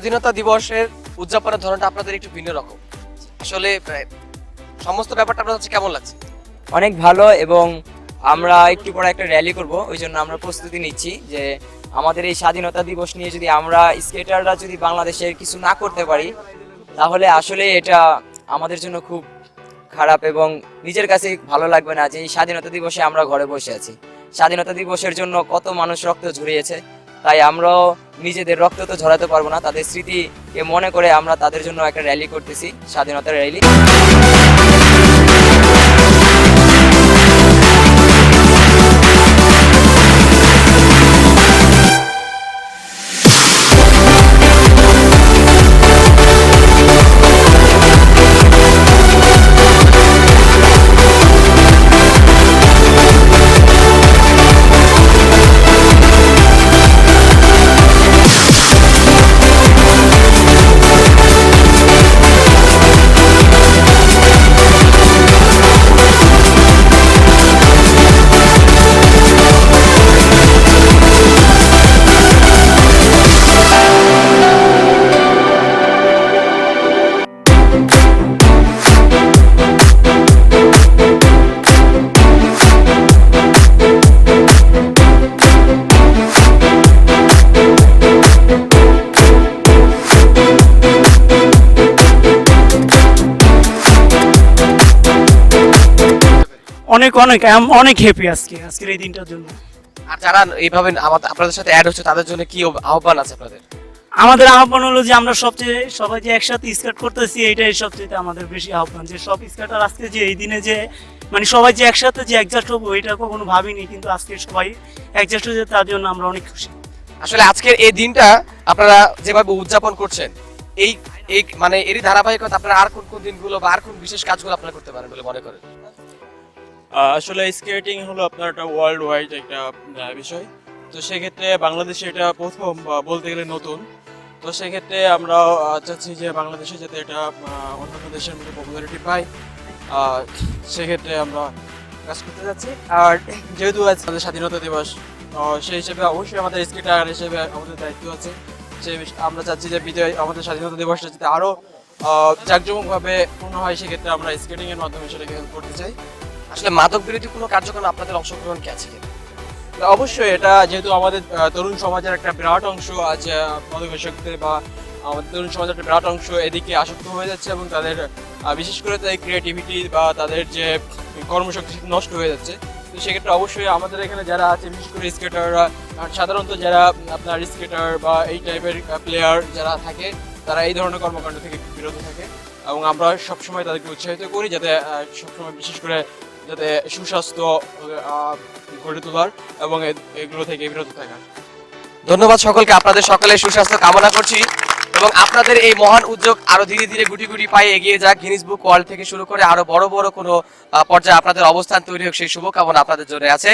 স্বাধীনতা দিবসের উদযাপনের ধরনটা আপনাদের একটু ভিন্ন রকম। আসলে সমস্ত ব্যাপারটা আপনার কাছে কেমন লাগছে? অনেক ভালো, এবং আমরা একটু পরে একটা র্যালি করব, ওই জন্য আমরা প্রস্তুতি নিচ্ছি যে আমাদের এই স্বাধীনতা দিবস নিয়ে যদি আমরা স্কেটাররা যদি বাংলাদেশের কিছু না করতে পারি, তাহলে আসলে এটা আমাদের জন্য খুব খারাপ এবং নিজের কাছে ভালো লাগবে না যে এই স্বাধীনতা দিবসে আমরা ঘরে বসে আছি। স্বাধীনতা দিবসের জন্য কত মানুষ রক্ত ঝরিয়েছে, তাই আমরাও নিজেদের রক্ত তো ঝরাতে পারবো না, তাদের স্মৃতিকে মনে করে আমরা তাদের জন্য একটা র্যালি করতেছি, স্বাধীনতা র্যালি। অনেক অনেক অনেক হ্যাপি আজকের এই দিনটার জন্য। আর যারা এইভাবে আপনাদের সাথে অ্যাড হচ্ছে তাদের জন্য কি আহ্বান আছে আপনাদের? আমাদের আহ্বান হলো যে আমরা সবাই যে একসাথে স্কার্ট করতেছি, এটাই সবচেয়ে আমাদের বেশি আহ্বান, যে সব স্কার্টার আজকে যে এই দিনে যে মানে সবাই যে একসাথে যে অ্যাডজাস্ট হবো, এটা কখনো ভাবিনি, কিন্তু আজকে সবাই অ্যাডজাস্ট হয়েছে, তার জন্য আমরা অনেক খুশি। আসলে আজকের এই দিনটা আপনারা যেভাবে উদযাপন করছেন, এই এই মানে এরই ধারাবাহিকতা আপনারা আর কোন কোন দিনগুলো বা আর কোন বিশেষ কাজগুলো আপনারা করতে পারেন বলে মনে করেন? আসলে স্কেটিং হলো আপনার একটা ওয়ার্ল্ড ওয়াইড একটা বিষয়। তো সেক্ষেত্রে বাংলাদেশে এটা প্রথম বলতে গেলে নতুন। তো সেক্ষেত্রে আমরা চাচ্ছি যে বাংলাদেশে যাতে এটা অন্যান্য দেশের মধ্যে পপুলারিটি পায়, সেক্ষেত্রে আমরা কাজ করতে যাচ্ছি। আর যেহেতু আজ আমাদের স্বাধীনতা দিবস, সেই হিসেবে অবশ্যই আমাদের স্কেটার হিসেবে আমাদের দায়িত্ব আছে। আমরা চাচ্ছি যে আমাদের স্বাধীনতা দিবসটা যাতে আরও জাঁকজমকভাবে পূর্ণ হয়, সেক্ষেত্রে আমরা স্কেটিংয়ের মাধ্যমে সেটাকে করতে চাই। আসলে মাদক বিরোধী কোনো কার্যক্রম আপনাদের অংশগ্রহণ কি আছে? অবশ্যই এটা যেহেতু আমাদের তরুণ সমাজের একটা বিরাট অংশ আজ মাদকাসক্তের বা আমাদের তরুণ সমাজের একটা বিরাট অংশ এদিকে আসক্ত হয়ে যাচ্ছে, এবং তাদের বিশেষ করে তাদের ক্রিয়েটিভিটি বা তাদের যে কর্মশক্তি নষ্ট হয়ে যাচ্ছে। তো সেক্ষেত্রে অবশ্যই আমাদের এখানে যারা আছে, বিশেষ করে স্কেটাররা, সাধারণত যারা আপনার স্কেটার বা এই টাইপের প্লেয়ার যারা থাকে, তারা এই ধরনের কর্মকাণ্ড থেকে বিরত থাকে, এবং আমরা সবসময় তাদেরকে উৎসাহিত করি যাতে সবসময় বিশেষ করে যাতে সুস্বাস্থ্য গড়ে তোলার এবং এগুলো থেকে বিরত থাকার। ধন্যবাদ সকলকে, আপনাদের সকলের সুস্বাস্থ্য কামনা করছি এবং আপনাদের এই মহান উদ্যোগ আরো ধীরে ধীরে গুটি গুটি পায়ে এগিয়ে যাক, গিনিস বুক ওয়ার্ল্ড থেকে শুরু করে আরো বড় বড় কোনো পর্যায়ে আপনাদের অবস্থান তৈরি হোক, সেই শুভকামনা আপনাদের জন্য আছে।